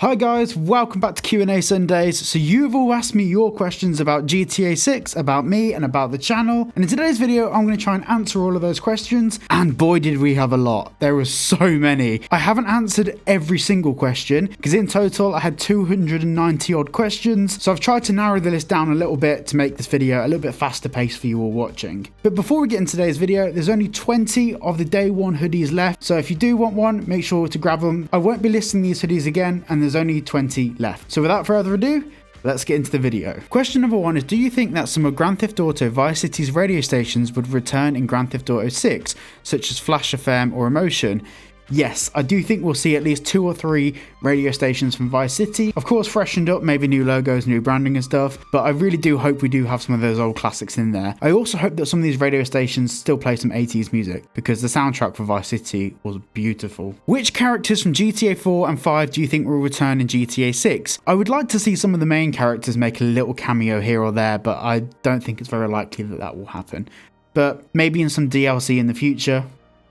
Hi guys, welcome back to Q&A Sundays. So you've all asked me your questions about GTA 6, about me and about the channel. And in today's video, I'm going to try and answer all of those questions. And boy, did we have a lot. There were so many. I haven't answered every single question because in total I had 290 odd questions. So I've tried to narrow the list down a little bit to make this video a little bit faster paced for you all watching. But before we get into today's video, there's only 20 of the day one hoodies left. So if you do want one, make sure to grab them. I won't be listing these hoodies again, and there's only 20 left. So without further ado, let's get into the video. Question number one is, do you think that some of Grand Theft Auto Vice City's radio stations would return in Grand Theft Auto 6, such as Flash FM or Emotion? Yes, I do think we'll see at least 2 or 3 radio stations from Vice City. Of course, freshened up, maybe new logos, new branding and stuff, but I really do hope we do have some of those old classics in there. I also hope that some of these radio stations still play some 80s music, because the soundtrack for Vice City was beautiful. Which characters from GTA 4 and 5 do you think will return in GTA 6? I would like to see some of the main characters make a little cameo here or there, but I don't think it's very likely that that will happen. But maybe in some DLC in the future.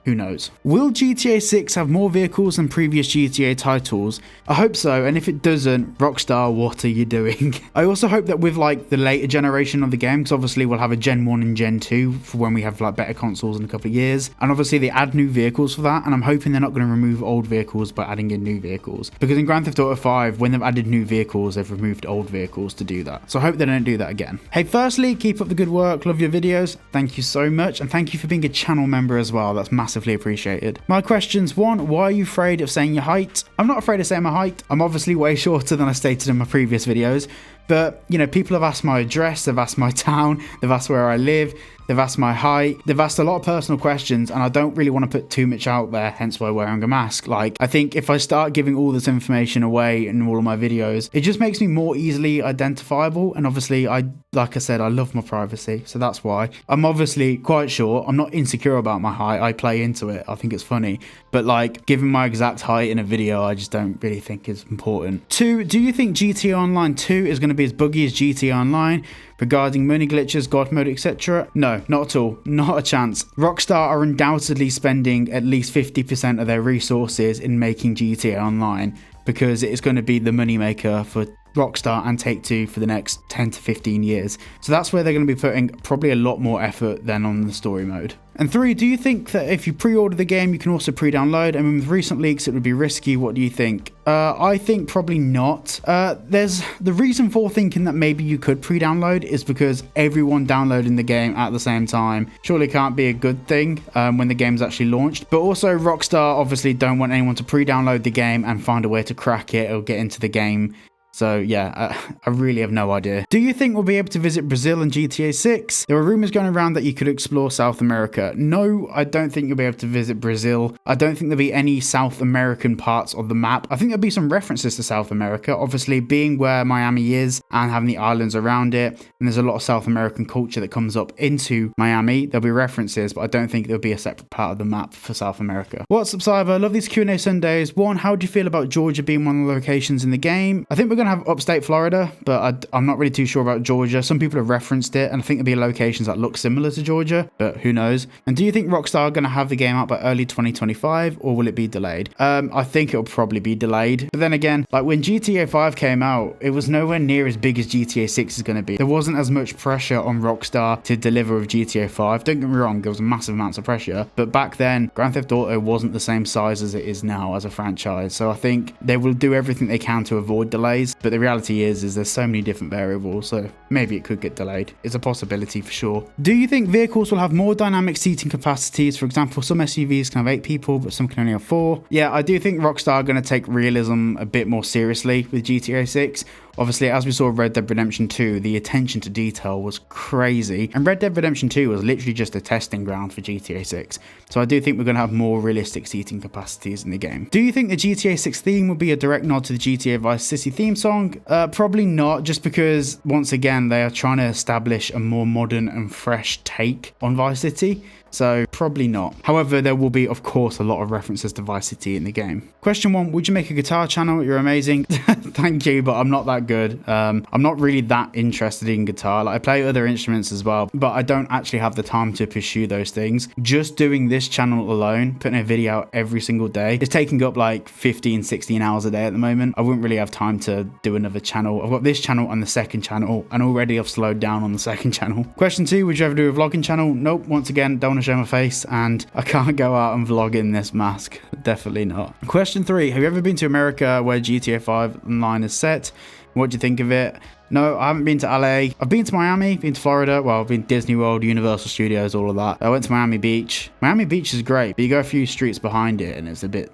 Who knows? Will GTA 6 have more vehicles than previous GTA titles? I hope so, and if it doesn't, Rockstar, what are you doing? I also hope that with like the later generation of the game, because obviously we'll have a Gen 1 and Gen 2 for when we have like better consoles in a couple of years, and obviously they add new vehicles for that, and I'm hoping they're not going to remove old vehicles by adding in new vehicles. Because in Grand Theft Auto 5, when they've added new vehicles, they've removed old vehicles to do that. So I hope they don't do that again. Hey, firstly, keep up the good work, love your videos, thank you so much, and thank you for being a channel member as well, that's massively appreciated. My questions: 1, why are you afraid of saying your height? I'm not afraid of saying my height. I'm obviously way shorter than I stated in my previous videos, but you know, people have asked my address, they've asked my town, they've asked where I live, they've asked my height, they've asked a lot of personal questions, and I don't really want to put too much out there, hence why I'm wearing a mask. Like, I think if I start giving all this information away in all of my videos, it just makes me more easily identifiable, and obviously like I said, I love my privacy, so that's why. I'm obviously quite short, I'm not insecure about my height, I play into it, I think it's funny, but like, giving my exact height in a video, I just don't really think is important. 2, do you think GTA Online 2 is going to be as buggy as GTA Online? Regarding money glitches, God mode, etc. No, not at all. Not a chance. Rockstar are undoubtedly spending at least 50% of their resources in making GTA Online, because it is going to be the moneymaker for Rockstar and Take-Two for the next 10 to 15 years. So that's where they're going to be putting probably a lot more effort than on the story mode. And 3, do you think that if you pre-order the game, you can also pre-download? I mean, with recent leaks, it would be risky. What do you think? I think probably not. There's the reason for thinking that maybe you could pre-download is because everyone downloading the game at the same time surely can't be a good thing when the game's actually launched. But also, Rockstar obviously don't want anyone to pre-download the game and find a way to crack it or get into the game. So yeah, I really have no idea. Do you think we'll be able to visit Brazil in GTA 6? There were rumors going around that you could explore South America. No, I don't think you'll be able to visit Brazil. I don't think there'll be any South American parts of the map. I think there'll be some references to South America, obviously being where Miami is and having the islands around it. And there's a lot of South American culture that comes up into Miami. There'll be references, but I don't think there'll be a separate part of the map for South America. What's up, Cyber? Love these Q&A Sundays. 1, how do you feel about Georgia being one of the locations in the game? I think we're going to have upstate Florida, but I'm not really too sure about Georgia. Some people have referenced it, and I think there'll be locations that look similar to Georgia, but who knows? And do you think Rockstar are going to have the game out by early 2025, or will it be delayed? I think it'll probably be delayed. But then again, like when GTA 5 came out, it was nowhere near as big as GTA 6 is going to be. There wasn't as much pressure on Rockstar to deliver with GTA 5. Don't get me wrong, there was massive amounts of pressure, but back then, Grand Theft Auto wasn't the same size as it is now as a franchise. So I think they will do everything they can to avoid delays, but the reality is there's so many different variables, so maybe it could get delayed. It's a possibility for sure. Do you think vehicles will have more dynamic seating capacities? For example, some SUVs can have 8 people, but some can only have 4. Yeah, I do think Rockstar are going to take realism a bit more seriously with GTA 6. Obviously, as we saw in Red Dead Redemption 2, the attention to detail was crazy, and Red Dead Redemption 2 was literally just a testing ground for GTA 6. So I do think we're going to have more realistic seating capacities in the game. Do you think the GTA 6 theme will be a direct nod to the GTA Vice City theme song? Probably not, just because, once again, they are trying to establish a more modern and fresh take on Vice City. So probably not. However, there will be, of course, a lot of references to Vice City in the game. Question 1, would you make a guitar channel? You're amazing. Thank you, but I'm not that good. I'm not really that interested in guitar. Like, I play other instruments as well, but I don't actually have the time to pursue those things. Just doing this channel alone, putting a video out every single day, is taking up like 15, 16 hours a day at the moment. I wouldn't really have time to do another channel. I've got this channel and the second channel, and already I've slowed down on the second channel. Question 2, would you ever do a vlogging channel? Nope. Once again, don't want to show my face, and I can't go out and vlog in this mask. Definitely not. Question 3, have you ever been to America where GTA 5 Online is set? What do you think of it? No, I haven't been to LA. I've been to Miami, been to Florida. Well, I've been to Disney World, Universal Studios, all of that. I went to Miami Beach. Miami Beach is great, but you go a few streets behind it and it's a bit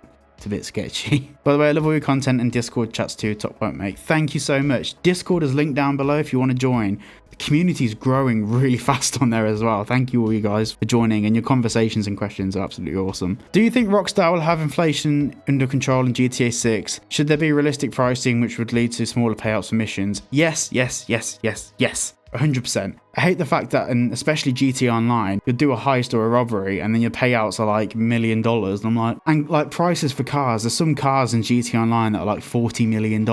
sketchy. By the way, I love all your content, and Discord chats too. Top point, mate. Thank you so much. Discord is linked down below if you want to join. The community is growing really fast on there as well. Thank you all you guys for joining, and your conversations and questions are absolutely awesome. Do you think Rockstar will have inflation under control in GTA 6? Should there be realistic pricing which would lead to smaller payouts for missions? Yes, yes, yes, yes, yes. 100%. I hate the fact that, and especially GTA Online, you'll do a heist or a robbery and then your payouts are like $1 million. And I'm like, and like prices for cars, there's some cars in GTA Online that are like $40 million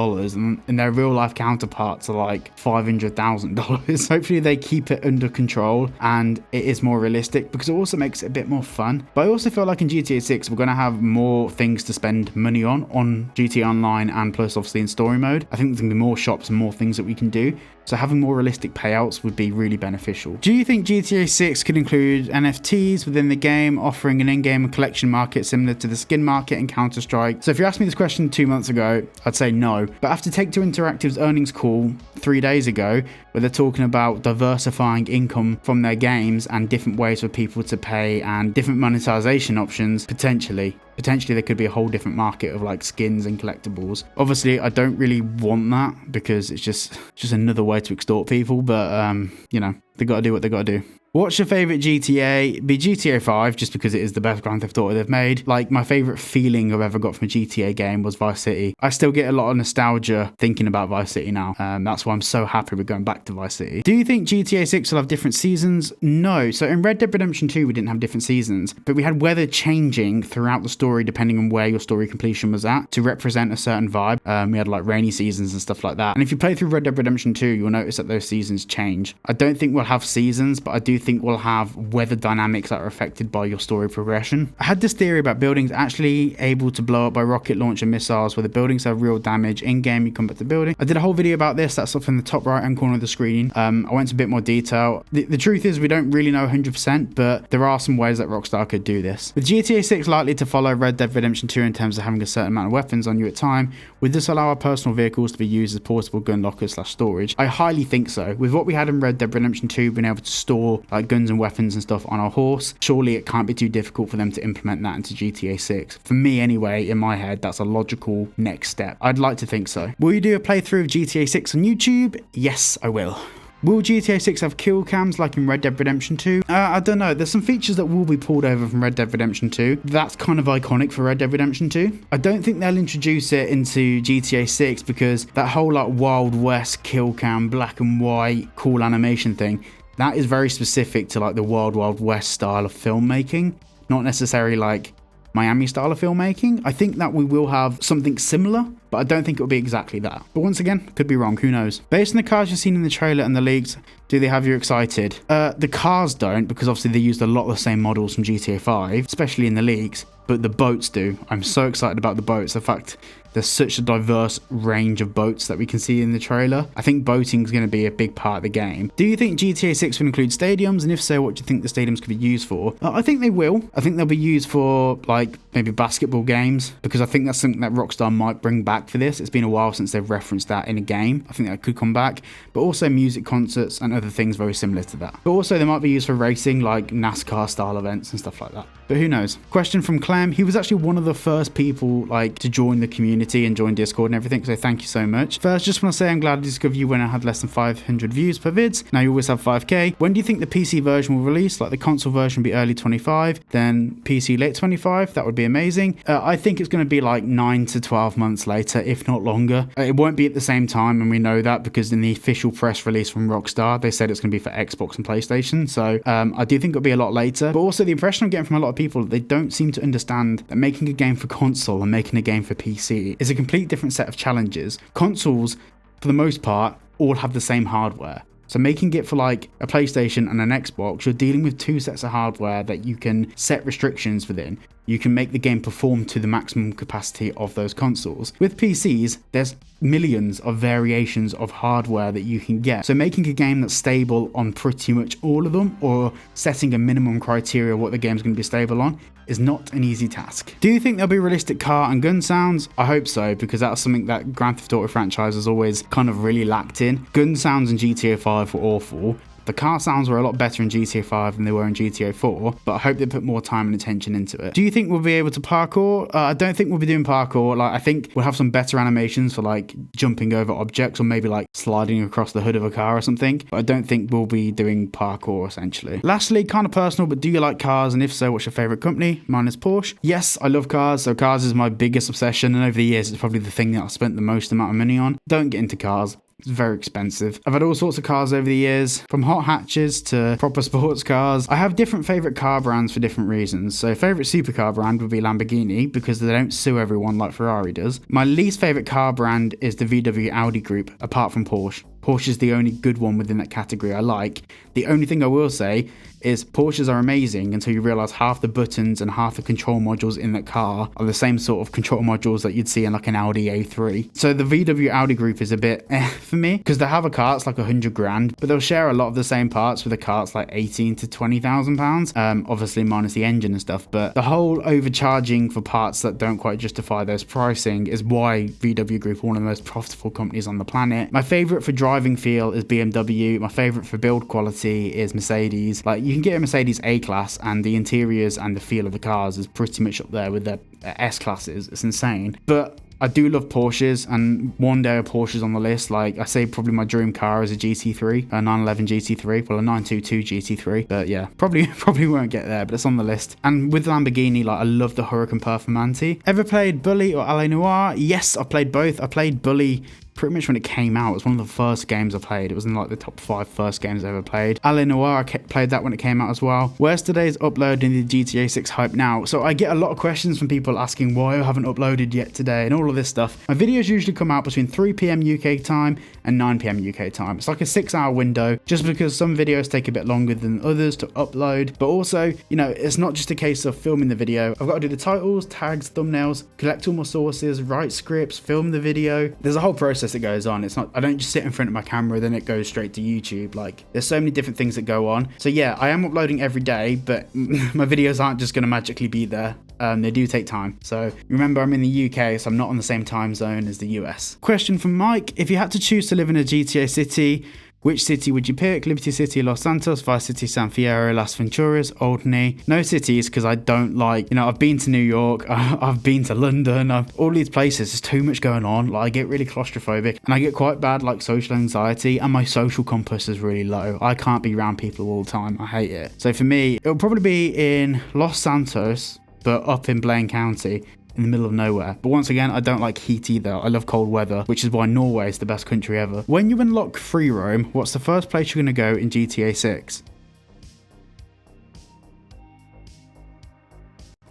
and their real life counterparts are like $500,000. Hopefully they keep it under control and it is more realistic, because it also makes it a bit more fun. But I also feel like in GTA 6, we're going to have more things to spend money on GTA Online, and plus obviously in story mode. I think there's going to be more shops and more things that we can do. So having more realistic payouts would be really beneficial. Do you think GTA 6 could include NFTs within the game, offering an in-game collection market similar to the skin market in Counter-Strike? So if you asked me this question 2 months ago, I'd say no. But after Take-Two Interactive's earnings call 3 days ago, where they're talking about diversifying income from their games and different ways for people to pay and different monetization options, potentially there could be a whole different market of like skins and collectibles. Obviously, I don't really want that, because it's just another way to extort people, but you know, they got to do what they got to do. What's your favourite GTA? Be GTA 5, just because it is the best Grand Theft Auto they've made. Like, my favourite feeling I've ever got from a GTA game was Vice City. I still get a lot of nostalgia thinking about Vice City now. That's why I'm so happy we're going back to Vice City. Do you think GTA 6 will have different seasons? No. So in Red Dead Redemption 2, we didn't have different seasons, but we had weather changing throughout the story depending on where your story completion was at to represent a certain vibe. We had like rainy seasons and stuff like that. And if you play through Red Dead Redemption 2, you'll notice that those seasons change. I don't think we'll have seasons, but I do think we'll have weather dynamics that are affected by your story progression. I had this theory about buildings actually able to blow up by rocket launcher missiles, where the buildings have real damage in game. You come back to the building. I did a whole video about this. That's up in the top right hand corner of the screen. I went into a bit more detail. The truth is, we don't really know 100%, but there are some ways that Rockstar could do this. With GTA 6 likely to follow Red Dead Redemption 2 in terms of having a certain amount of weapons on you at time, would this allow our personal vehicles to be used as portable gun lockers / storage? I highly think so. With what we had in Red Dead Redemption 2, being able to store like guns and weapons and stuff on our horse, surely it can't be too difficult for them to implement that into GTA 6. For me anyway, in my head, that's a logical next step. I'd like to think so. Will you do a playthrough of GTA 6 on YouTube? Yes, I will. Will GTA 6 have kill cams like in Red Dead Redemption 2? I don't know. There's some features that will be pulled over from Red Dead Redemption 2. That's kind of iconic for Red Dead Redemption 2. I don't think they'll introduce it into GTA 6, because that whole like Wild West kill cam, black and white, cool animation thing, that is very specific to like the Wild West style of filmmaking, not necessarily like Miami style of filmmaking. I think that we will have something similar, but I don't think it'll be exactly that. But once again, could be wrong, who knows? Based on the cars you've seen in the trailer and the leaks, do they have you excited? The cars don't, because obviously they used a lot of the same models from GTA 5, especially in the leaks, but the boats do. I'm so excited about the boats. The fact there's such a diverse range of boats that we can see in the trailer. I think boating is going to be a big part of the game. Do you think GTA 6 will include stadiums? And if so, what do you think the stadiums could be used for? I think they will. I think they'll be used for like maybe basketball games, because I think that's something that Rockstar might bring back for this. It's been a while since they've referenced that in a game. I think that could come back, but also music concerts and other things very similar to that. But also they might be used for racing, like NASCAR style events and stuff like that. But who knows? Question from Clem. He was actually one of the first people like to join the community and join Discord and everything, so thank you so much. First, just want to say I'm glad I discovered you when I had less than 500 views per vids. Now you always have 5k. When do you think the PC version will release? Like the console version will be early 25, then PC late 25. That would be amazing. I think it's going to be like 9 to 12 months later, if not longer. It won't be at the same time, and we know that because in the official press release from Rockstar, they said it's going to be for Xbox and PlayStation. So I do think it'll be a lot later. But also the impression I'm getting from a lot of people, they don't seem to understand that making a game for console and making a game for PC is a complete different set of challenges. Consoles, for the most part, all have the same hardware. So making it for like a PlayStation and an Xbox, you're dealing with two sets of hardware that you can set restrictions within. You can make the game perform to the maximum capacity of those consoles. With PCs, there's millions of variations of hardware that you can get. So making a game that's stable on pretty much all of them, or setting a minimum criteria what the game's going to be stable on, is not an easy task. Do you think there'll be realistic car and gun sounds? I hope so, because that's something that Grand Theft Auto franchise has always kind of really lacked in. Gun sounds in GTA 5 were awful. The car sounds were a lot better in GTA 5 than they were in GTA 4, but I hope they put more time and attention into it. Do you think we'll be able to parkour? I don't think we'll be doing parkour. Like, I think we'll have some better animations for like jumping over objects, or maybe like sliding across the hood of a car or something, but I don't think we'll be doing parkour essentially. Lastly, kind of personal, but do you like cars? And if so, what's your favorite company? Mine is Porsche. Yes, I love cars. So cars is my biggest obsession, and over the years, it's probably the thing that I've spent the most amount of money on. Don't get into cars. It's very expensive. I've had all sorts of cars over the years, from hot hatches to proper sports cars. I have different favourite car brands for different reasons. So favourite supercar brand would be Lamborghini, because they don't sue everyone like Ferrari does. My least favourite car brand is the VW Audi group, apart from Porsche. Porsche is the only good one within that category I like. The only thing I will say is Porsches are amazing until you realise half the buttons and half the control modules in that car are the same sort of control modules that you'd see in like an Audi A3. So the VW Audi group is a bit for me, because they have a car that's like 100 grand, but they'll share a lot of the same parts with a car that's like 18 to 20,000 pounds. Obviously minus the engine and stuff, but the whole overcharging for parts that don't quite justify those pricing is why VW Group are one of the most profitable companies on the planet. My favourite for driving feel is BMW. My favourite for build quality is Mercedes. Like, you can get a Mercedes A-Class and the interiors and the feel of the cars is pretty much up there with the S-Classes. It's insane. But I do love Porsches, and one day a Porsche's on the list. Like, I say probably my dream car is a GT3, a 911 GT3, well, a 922 GT3, but yeah, probably won't get there, but it's on the list. And with Lamborghini, like, I love the Huracan Performante. Ever played Bully or LA Noire? Yes, I played both. I played Bully pretty much when it came out. It was one of the first games I played. It was in like the top 5 first games I ever played. LA Noire, I played that when it came out as well. Where's today's upload in the GTA 6 hype now? So I get a lot of questions from people asking why I haven't uploaded yet today and all of this stuff. My videos usually come out between 3 PM UK time and 9 PM UK time. It's like a 6-hour window, just because some videos take a bit longer than others to upload. But also, you know, it's not just a case of filming the video. I've got to do the titles, tags, thumbnails, collect all my sources, write scripts, film the video. There's a whole process that goes on. It's not, I don't just sit in front of my camera then it goes straight to YouTube. Like, there's so many different things that go on. So yeah, I am uploading every day, but my videos aren't just going to magically be there. They do take time. So remember, I'm in the UK, so I'm not on the same time zone as the US. Question from Mike: if you had to choose to live in a GTA city, which city would you pick? Liberty City, Los Santos, Vice City, San Fierro, Las Venturas, Alderney. No cities, because I don't like, you know, I've been to New York, I've been to London, all these places, there's too much going on. Like, I get really claustrophobic and I get quite bad like social anxiety, and my social compass is really low. I can't be around people all the time. I hate it. So for me, it'll probably be in Los Santos, but up in Blaine County, in the middle of nowhere. But once again, I don't like heat either. I love cold weather, which is why Norway is the best country ever. When you unlock free roam, what's the first place you're going to go in GTA 6?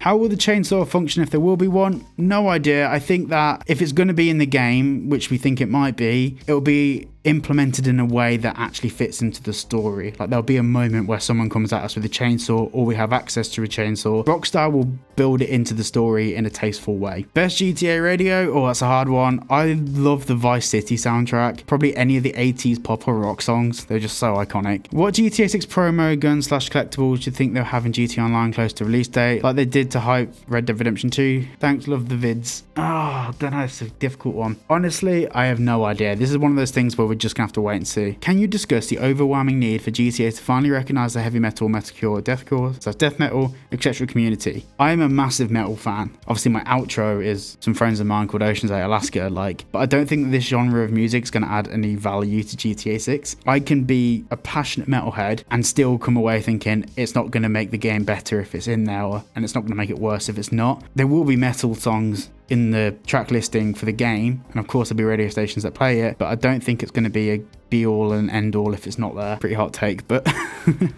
How will the chainsaw function if there will be one? No idea. I think that if it's going to be in the game, which we think it might be, it'll be implemented in a way that actually fits into the story. Like, there'll be a moment where someone comes at us with a chainsaw, or we have access to a chainsaw. Rockstar will build it into the story in a tasteful way. Best GTA radio? Oh, that's a hard one. I love the Vice City soundtrack. Probably any of the 80s pop or rock songs. They're just so iconic. What GTA 6 promo, guns / collectibles do you think they'll have in GTA Online close to release date, like they did to hype Red Dead Redemption 2? Thanks, love the vids. I don't know, it's a difficult one. Honestly, I have no idea. This is one of those things where we're just gonna have to wait and see. Can you discuss the overwhelming need for GTA to finally recognize the heavy metal, metalcore, deathcore, so death metal, etc. community? I am a massive metal fan. Obviously, my outro is some friends of mine called Oceans 8 Alaska, but I don't think that this genre of music is going to add any value to GTA 6. I can be a passionate metalhead and still come away thinking it's not going to make the game better if it's in there, and it's not going to make it worse if it's not. There will be metal songs in the track listing for the game, and of course there'll be radio stations that play it, but I don't think it's going to be a be all and end all if it's not there. Pretty hot take, but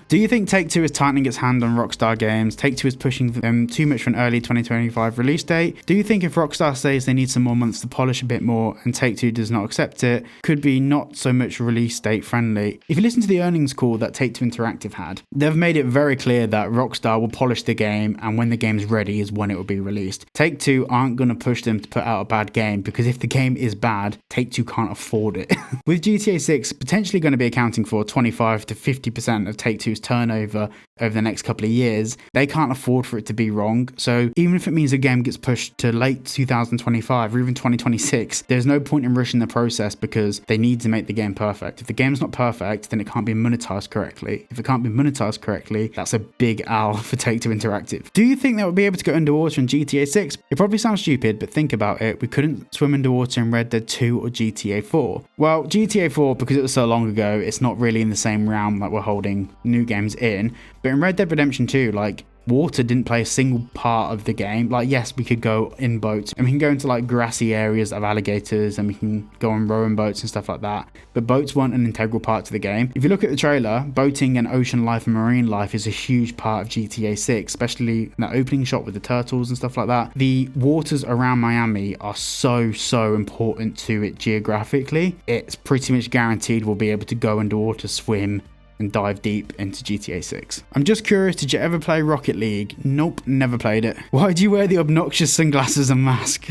do you think Take-Two is tightening its hand on Rockstar games? Take-Two is pushing them too much for an early 2025 release date. Do you think if Rockstar says they need some more months to polish a bit more and Take-Two does not accept it, could be not so much release date friendly? If you listen to the earnings call that Take-Two Interactive had, they've made it very clear that Rockstar will polish the game and when the game's ready is when it will be released. Take-Two aren't going to push them to put out a bad game because if the game is bad, Take-Two can't afford it. With GTA 6 potentially going to be accounting for 25 to 50% of Take-Two's turnover over the next couple of years, they can't afford for it to be wrong. So even if it means a game gets pushed to late 2025 or even 2026, there's no point in rushing the process because they need to make the game perfect. If the game's not perfect, then it can't be monetized correctly. If it can't be monetized correctly, that's a big L for Take-Two Interactive. Do you think they would be able to go underwater in GTA 6? It probably sounds stupid, but think about it. We couldn't swim underwater in Red Dead 2 or GTA 4. Well, GTA 4, because it was so long ago, it's not really in the same realm that we're holding new games in. But in Red Dead Redemption 2, like, water didn't play a single part of the game. Like, yes, we could go in boats and we can go into like grassy areas of alligators and we can go on rowing boats and stuff like that. But boats weren't an integral part to the game. If you look at the trailer, boating and ocean life and marine life is a huge part of GTA 6, especially that opening shot with the turtles and stuff like that. The waters around Miami are so important to it geographically. It's pretty much guaranteed we'll be able to go underwater, swim, and dive deep into GTA 6. I'm just curious, did you ever play Rocket League? Nope, never played it. Why do you wear the obnoxious sunglasses and mask?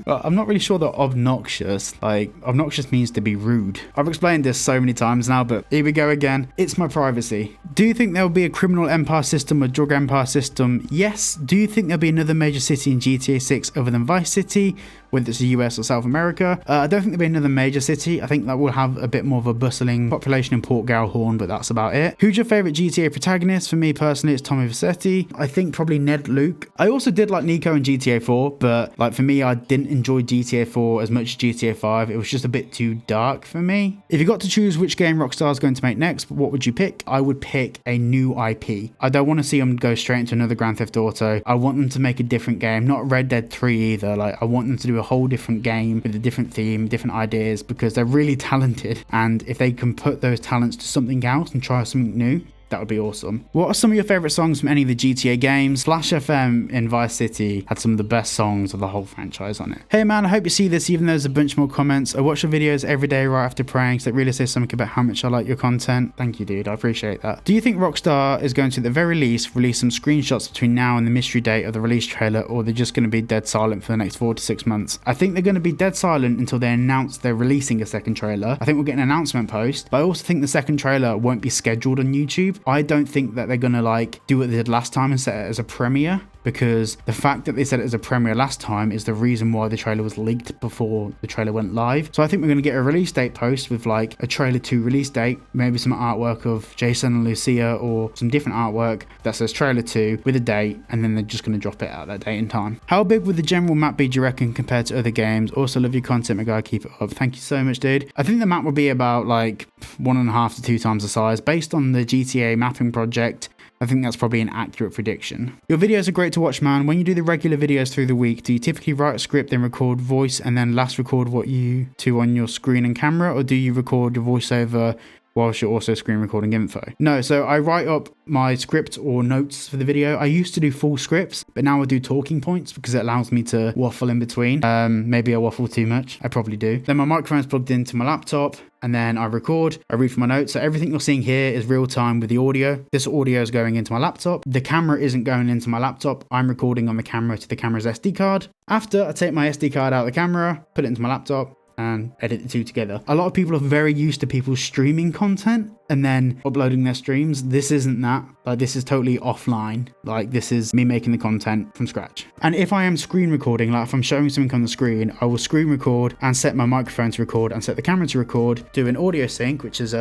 Well, I'm not really sure that obnoxious, like, obnoxious means to be rude. I've explained this so many times now, but here we go again. It's my privacy. Do you think there will be a criminal empire system or drug empire system? Yes. Do you think there'll be another major city in GTA 6 other than Vice City, whether it's the US or South America? I don't think there'll be another major city. I think that will have a bit more of a bustling population in Port Gowhorn, but that's about it. Who's your favorite GTA protagonist? For me personally, it's Tommy Vercetti. I think probably Ned Luke. I also did like Nico in GTA 4, but like for me, I didn't enjoy GTA 4 as much as GTA 5. It was just a bit too dark for me. If you got to choose which game Rockstar is going to make next, what would you pick? I would pick a new IP. I don't want to see them go straight into another Grand Theft Auto. I want them to make a different game, not Red Dead 3 either. Like, I want them to do a whole different game with a different theme, different ideas, because they're really talented. And if they can put those talents to something else and try something new, that would be awesome. What are some of your favorite songs from any of the GTA games? Flash FM in Vice City had some of the best songs of the whole franchise on it. Hey man, I hope you see this even though there's a bunch more comments. I watch your videos every day right after praying, so that really says something about how much I like your content. Thank you, dude. I appreciate that. Do you think Rockstar is going to, at the very least, release some screenshots between now and the mystery date of the release trailer, or they're just going to be dead silent for the next 4 to 6 months? I think they're going to be dead silent until they announce they're releasing a second trailer. I think we'll get an announcement post, but I also think the second trailer won't be scheduled on YouTube. I don't think that they're gonna like do what they did last time and set it as a premiere, because the fact that they said it as a premiere last time is the reason why the trailer was leaked before the trailer went live. So I think we're going to get a release date post with like a trailer 2 release date, maybe some artwork of Jason and Lucia or some different artwork that says trailer 2 with a date, and then they're just going to drop it at that date and time. How big would the general map be, do you reckon, compared to other games? Also love your content, my guy, keep it up. Thank you so much, dude. I think the map will be about like 1.5 to 2 times the size based on the GTA mapping project. I think that's probably an accurate prediction. Your videos are great to watch, man. When you do the regular videos through the week, do you typically write a script, then record voice, and then last record what you do on your screen and camera, or do you record your voiceover whilst you're also screen recording info? No, so I write up my script or notes for the video. I used to do full scripts, but now I do talking points because it allows me to waffle in between. Maybe I waffle too much. I probably do. Then my microphone's plugged into my laptop, and then I record, I read from my notes. So everything you're seeing here is real time with the audio. This audio is going into my laptop. The camera isn't going into my laptop. I'm recording on the camera to the camera's SD card. After, I take my SD card out of the camera, put it into my laptop, and edit the two together. A lot of people are very used to people streaming content and then uploading their streams. This isn't that. Like, this is totally offline. Like, this is me making the content from scratch. And if I am screen recording, like if I'm showing something on the screen, I will screen record and set my microphone to record and set the camera to record, do an audio sync, which is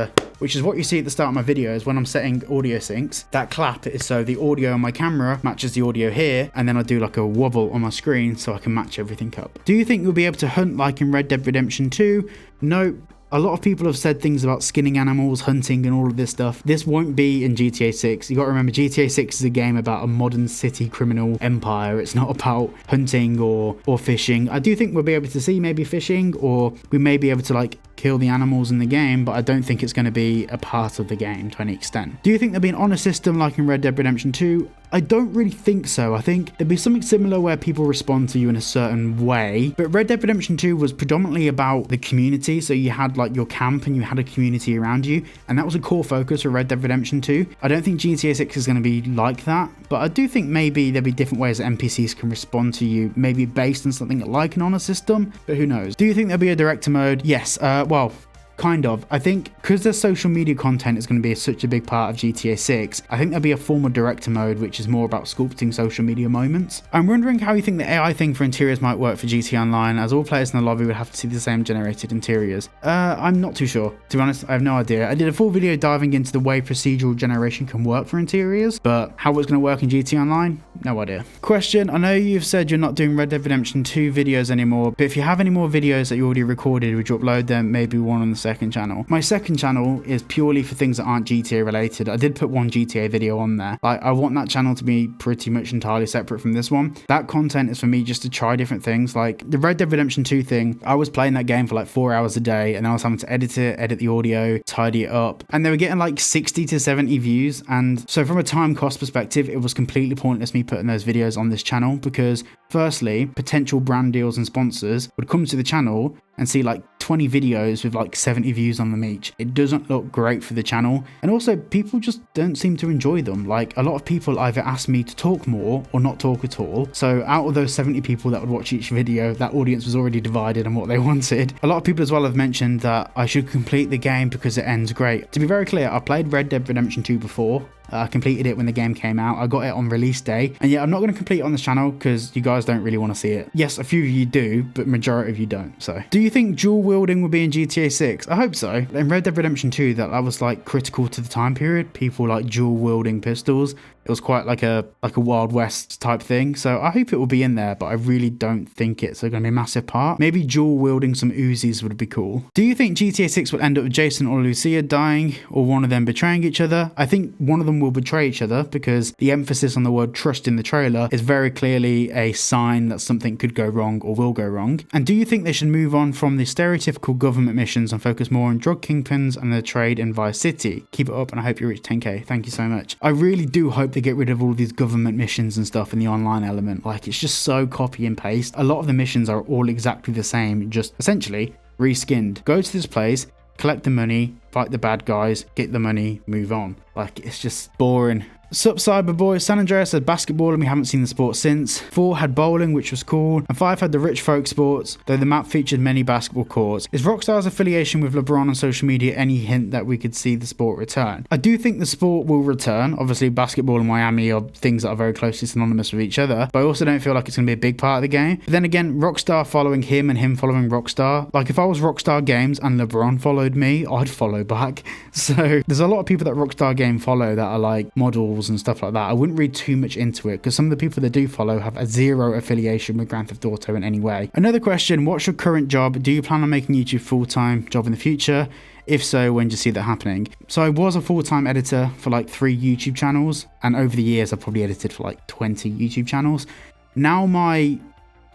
what you see at the start of my videos when I'm setting audio syncs. That clap is so the audio on my camera matches the audio here, and then I do like a wobble on my screen so I can match everything up. Do you think you'll be able to hunt like in Red Dead Redemption 2? No. A lot of people have said things about skinning animals, hunting, and all of this stuff. This won't be in GTA 6. You got to remember, GTA 6 is a game about a modern city criminal empire. It's not about hunting or fishing. I do think we'll be able to see maybe fishing, or we may be able to like kill the animals in the game, but I don't think it's going to be a part of the game to any extent. Do you think there'll be an honor system like in Red Dead Redemption 2? I don't really think so. I think there'd be something similar where people respond to you in a certain way, but Red Dead Redemption 2 was predominantly about the community, so you had like your camp and you had a community around you, and that was a core focus for Red Dead Redemption 2. I don't think GTA 6 is going to be like that, but I do think maybe there'll be different ways that NPCs can respond to you, maybe based on something like an honor system, but who knows. Do you think there'll be a director mode? Yes, well, kind of. I think because the social media content is going to be such a big part of GTA 6, I think there'll be a form of director mode which is more about sculpting social media moments. I'm wondering how you think the AI thing for interiors might work for GTA Online, as all players in the lobby would have to see the same generated interiors. I'm not too sure. To be honest, I have no idea. I did a full video diving into the way procedural generation can work for interiors, but how it's going to work in GTA Online? No idea. Question, I know you've said you're not doing Red Dead Redemption 2 videos anymore, but if you have any more videos that you already recorded, would you upload them? Maybe one on the second channel. My second channel is purely for things that aren't GTA related. I did put one GTA video on there. Like, I want that channel to be pretty much entirely separate from this one. That content is for me just to try different things. Like the Red Dead Redemption 2 thing, I was playing that game for like 4 hours a day, and I was having to edit it, edit the audio, tidy it up, and they were getting like 60 to 70 views. And so from a time cost perspective, it was completely pointless me putting those videos on this channel, because firstly, potential brand deals and sponsors would come to the channel and see like 20 videos with like 70 views on them each. It doesn't look great for the channel, and also people just don't seem to enjoy them. Like, a lot of people either ask me to talk more or not talk at all, so out of those 70 people that would watch each video, that audience was already divided on what they wanted. A lot of people as well have mentioned that I should complete the game because it ends great. To be very clear, I played Red Dead Redemption 2 before. I completed it when the game came out. I got it on release day, and yeah, I'm not going to complete it on this channel because you guys don't really want to see it. Yes, a few of you do, but majority of you don't. So, do you think dual wielding will be in GTA 6? I hope so. In Red Dead Redemption 2, that was like critical to the time period. People like dual wielding pistols. It was quite like a Wild West type thing. So I hope it will be in there, but I really don't think it's going to be a massive part. Maybe dual wielding some Uzis would be cool. Do you think GTA 6 will end up with Jason or Lucia dying, or one of them betraying each other? I think one of them will betray each other, because the emphasis on the word trust in the trailer is very clearly a sign that something could go wrong or will go wrong. And do you think they should move on from the stereotypical government missions and focus more on drug kingpins and the trade in Vice City? Keep it up, and I hope you reach 10k. Thank you so much. I really do hope they get rid of all these government missions and stuff in the online element. Like, it's just so copy and paste. A lot of the missions are all exactly the same, just essentially reskinned. Go to this place, collect the money, fight the bad guys, get the money, move on. Like, it's just boring. Sup Cyberboy, San Andreas had basketball and we haven't seen the sport since. 4 had bowling, which was cool, and 5 had the rich folk sports, though the map featured many basketball courts. Is Rockstar's affiliation with LeBron on social media any hint that we could see the sport return? I do think the sport will return. Obviously, basketball and Miami are things that are very closely synonymous with each other, but I also don't feel like it's going to be a big part of the game. But then again, Rockstar following him and him following Rockstar, like if I was Rockstar Games and LeBron followed me, I'd follow back. So there's a lot of people that Rockstar Game follow that are like models and stuff like that. I wouldn't read too much into it, because some of the people that do follow have a zero affiliation with Grand Theft Auto in any way. Another question, what's your current job? Do you plan on making YouTube full-time job in the future? If so, when do you see that happening? So I was a full-time editor for like 3 YouTube channels, and over the years I've probably edited for like 20 YouTube channels. Now I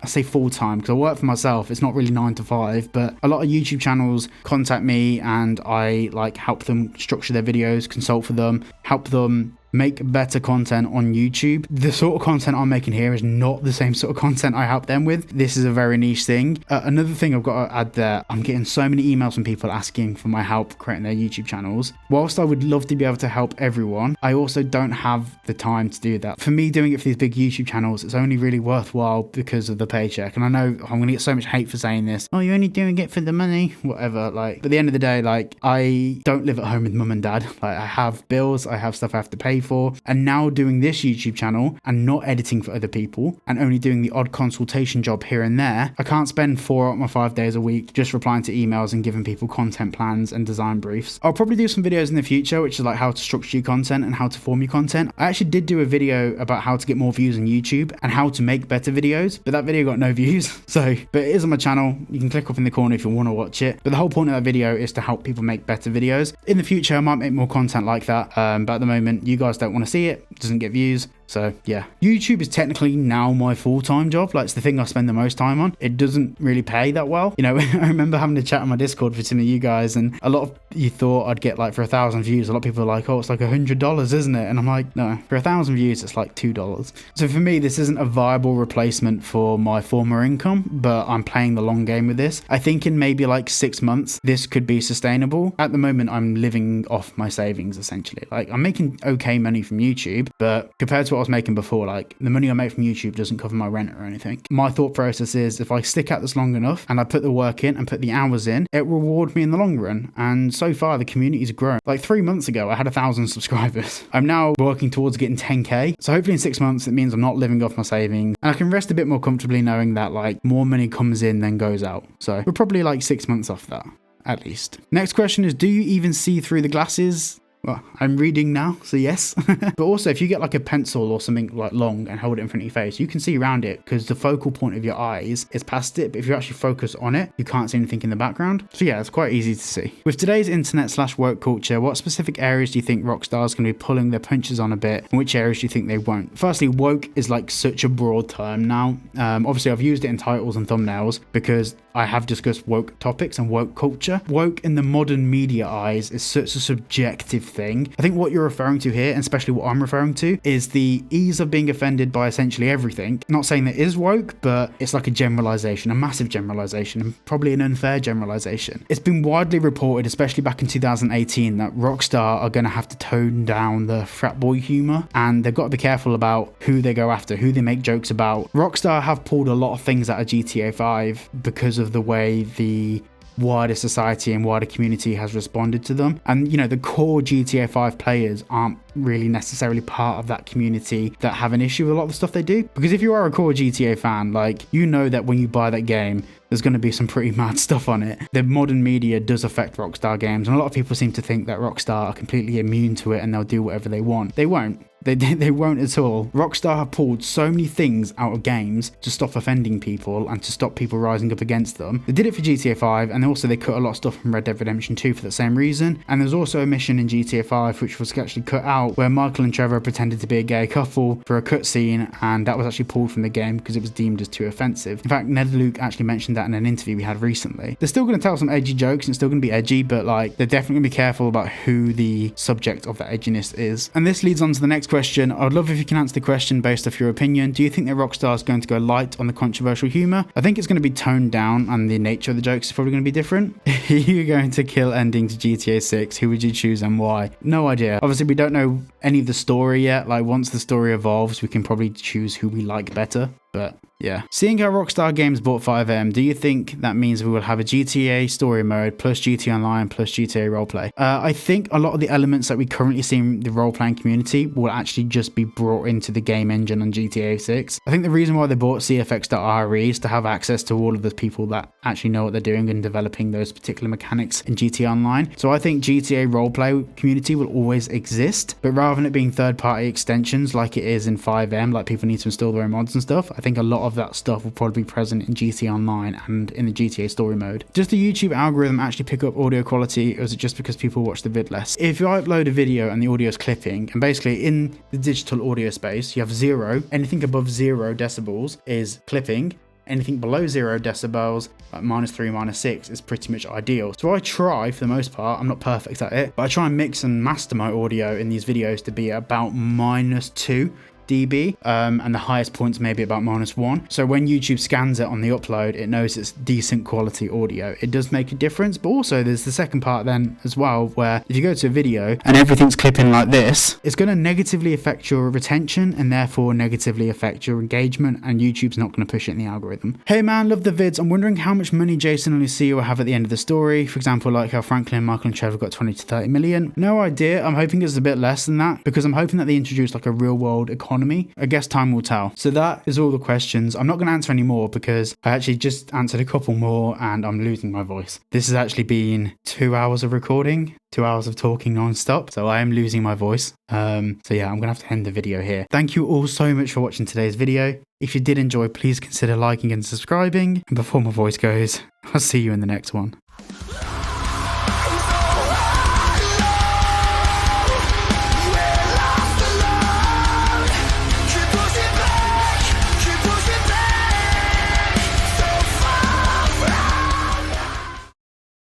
say full-time because I work for myself. It's not really 9 to 5, but a lot of YouTube channels contact me and I like help them structure their videos, consult for them, help them make better content on YouTube. The sort of content I'm making here is not the same sort of content I help them with. This is a very niche thing. Another thing I've got to add there, I'm getting so many emails from people asking for my help creating their YouTube channels. Whilst I would love to be able to help everyone, I also don't have the time to do that. For me, doing it for these big YouTube channels, it's only really worthwhile because of the paycheck. And I know I'm going to get so much hate for saying this. Oh, you're only doing it for the money, whatever. Like, but at the end of the day, like, I don't live at home with mum and dad. Like, I have bills, I have stuff I have to pay for, and now doing this YouTube channel and not editing for other people and only doing the odd consultation job here and there, I can't spend 4 of my 5 days a week just replying to emails and giving people content plans and design briefs. I'll probably do some videos in the future, which is like how to structure your content and how to form your content. I actually did do a video about how to get more views on YouTube and how to make better videos, but that video got no views. So, but it is on my channel. You can click up in the corner if you want to watch it. But the whole point of that video is to help people make better videos. In the future, I might make more content like that. But at the moment, you guys don't want to see it, doesn't get views, So yeah, YouTube is technically now my full-time job. Like, it's the thing I spend the most time on. It doesn't really pay that well. You know, I remember having a chat on my Discord with some of you guys, and a lot of you thought I'd get, like, for 1,000 views, a lot of people are like, oh, it's like $100, isn't it? And I'm like, no, for 1,000 views, it's like $2. So for me, this isn't a viable replacement for my former income, but I'm playing the long game with this. I think in maybe like 6 months, this could be sustainable. At the moment, I'm living off my savings, essentially. Like, I'm making okay money from YouTube, but compared to what I was making before, like, the money I make from YouTube doesn't cover my rent or anything. My thought process is, if I stick at this long enough and I put the work in and put the hours in, it will reward me in the long run. And so far, the community's grown. Like, 3 months ago, I had 1,000 subscribers. I'm now working towards getting 10k. So hopefully in 6 months, it means I'm not living off my savings, and I can rest a bit more comfortably knowing that, like, more money comes in than goes out. So we're probably like 6 months off that, at least. Next question is, do you even see through the glasses? Well, I'm reading now, so yes. But also, if you get like a pencil or something like long and hold it in front of your face, you can see around it because the focal point of your eyes is past it. But if you actually focus on it, you can't see anything in the background. So yeah, it's quite easy to see. With today's internet/woke culture, what specific areas do you think Rockstar's going to be pulling their punches on a bit, and which areas do you think they won't? Firstly, woke is like such a broad term now. Obviously, I've used it in titles and thumbnails because I have discussed woke topics and woke culture. Woke in the modern media eyes is such a subjective thing. I think what you're referring to here, and especially what I'm referring to, is the ease of being offended by essentially everything. Not saying that is woke, but it's like a generalization, a massive generalization, and probably an unfair generalization. It's been widely reported, especially back in 2018, that Rockstar are going to have to tone down the frat boy humor, and they've got to be careful about who they go after, who they make jokes about. Rockstar have pulled a lot of things out of GTA 5 because of the way the wider society and wider community has responded to them. And you know, the core GTA 5 players aren't really necessarily part of that community that have an issue with a lot of the stuff they do. Because if you are a core GTA fan, like, you know that when you buy that game, there's going to be some pretty mad stuff on it. The modern media does affect Rockstar games, and a lot of people seem to think that Rockstar are completely immune to it and they'll do whatever they want. They won't. They won't at all. Rockstar have pulled so many things out of games to stop offending people and to stop people rising up against them. They did it for GTA 5, and also they cut a lot of stuff from Red Dead Redemption 2 for the same reason. And there's also a mission in GTA 5 which was actually cut out where Michael and Trevor pretended to be a gay couple for a cutscene, and that was actually pulled from the game because it was deemed as too offensive. In fact, Ned Luke actually mentioned that in an interview we had recently. They're still going to tell some edgy jokes and it's still going to be edgy, but like, they're definitely going to be careful about who the subject of that edginess is. And this leads on to the next question. I would love if you can answer the question based off your opinion. Do you think that Rockstar is going to go light on the controversial humor? I think it's going to be toned down, and the nature of the jokes is probably going to be different. Are you going to kill ending to GTA 6? Who would you choose and why? No idea. Obviously, we don't know any of the story yet. Like, once the story evolves, we can probably choose who we like better. But yeah. Seeing how Rockstar Games bought 5M, do you think that means we will have a GTA story mode plus GTA Online plus GTA roleplay? I think a lot of the elements that we currently see in the role-playing community will actually just be brought into the game engine on GTA 6. I think the reason why they bought CFX.re is to have access to all of the people that actually know what they're doing and developing those particular mechanics in GTA Online. So I think GTA roleplay community will always exist, but rather than it being third-party extensions like it is in 5M, like people need to install their own mods and stuff, I think a lot of that stuff will probably be present in GTA Online and in the GTA story mode. Does the YouTube algorithm actually pick up audio quality, or is it just because people watch the vid less? If you upload a video and the audio is clipping, and basically in the digital audio space, you have zero, anything above 0 decibels is clipping. Anything below 0 decibels, like -3, -6, is pretty much ideal. So I try, for the most part, I'm not perfect at it, but I try and mix and master my audio in these videos to be about -2 dB, and the highest point's maybe about -1. So when YouTube scans it on the upload, it knows it's decent quality audio. It does make a difference, but also there's the second part then as well, where if you go to a video and everything's clipping like this, it's going to negatively affect your retention and therefore negatively affect your engagement, and YouTube's not going to push it in the algorithm. Hey man, love the vids. I'm wondering how much money Jason and Lucia will have at the end of the story. For example, like how Franklin, Michael and Trevor got 20 to 30 million. No idea. I'm hoping it's a bit less than that because I'm hoping that they introduce like a real world economy. I guess time will tell. So that is all the questions. I'm not going to answer any more because I actually just answered a couple more and I'm losing my voice. This has actually been 2 hours of recording, 2 hours of talking non-stop, so I am losing my voice. So yeah, I'm gonna have to end the video here. Thank you all so much for watching today's video. If you did enjoy, please consider liking and subscribing. And before my voice goes, I'll see you in the next one.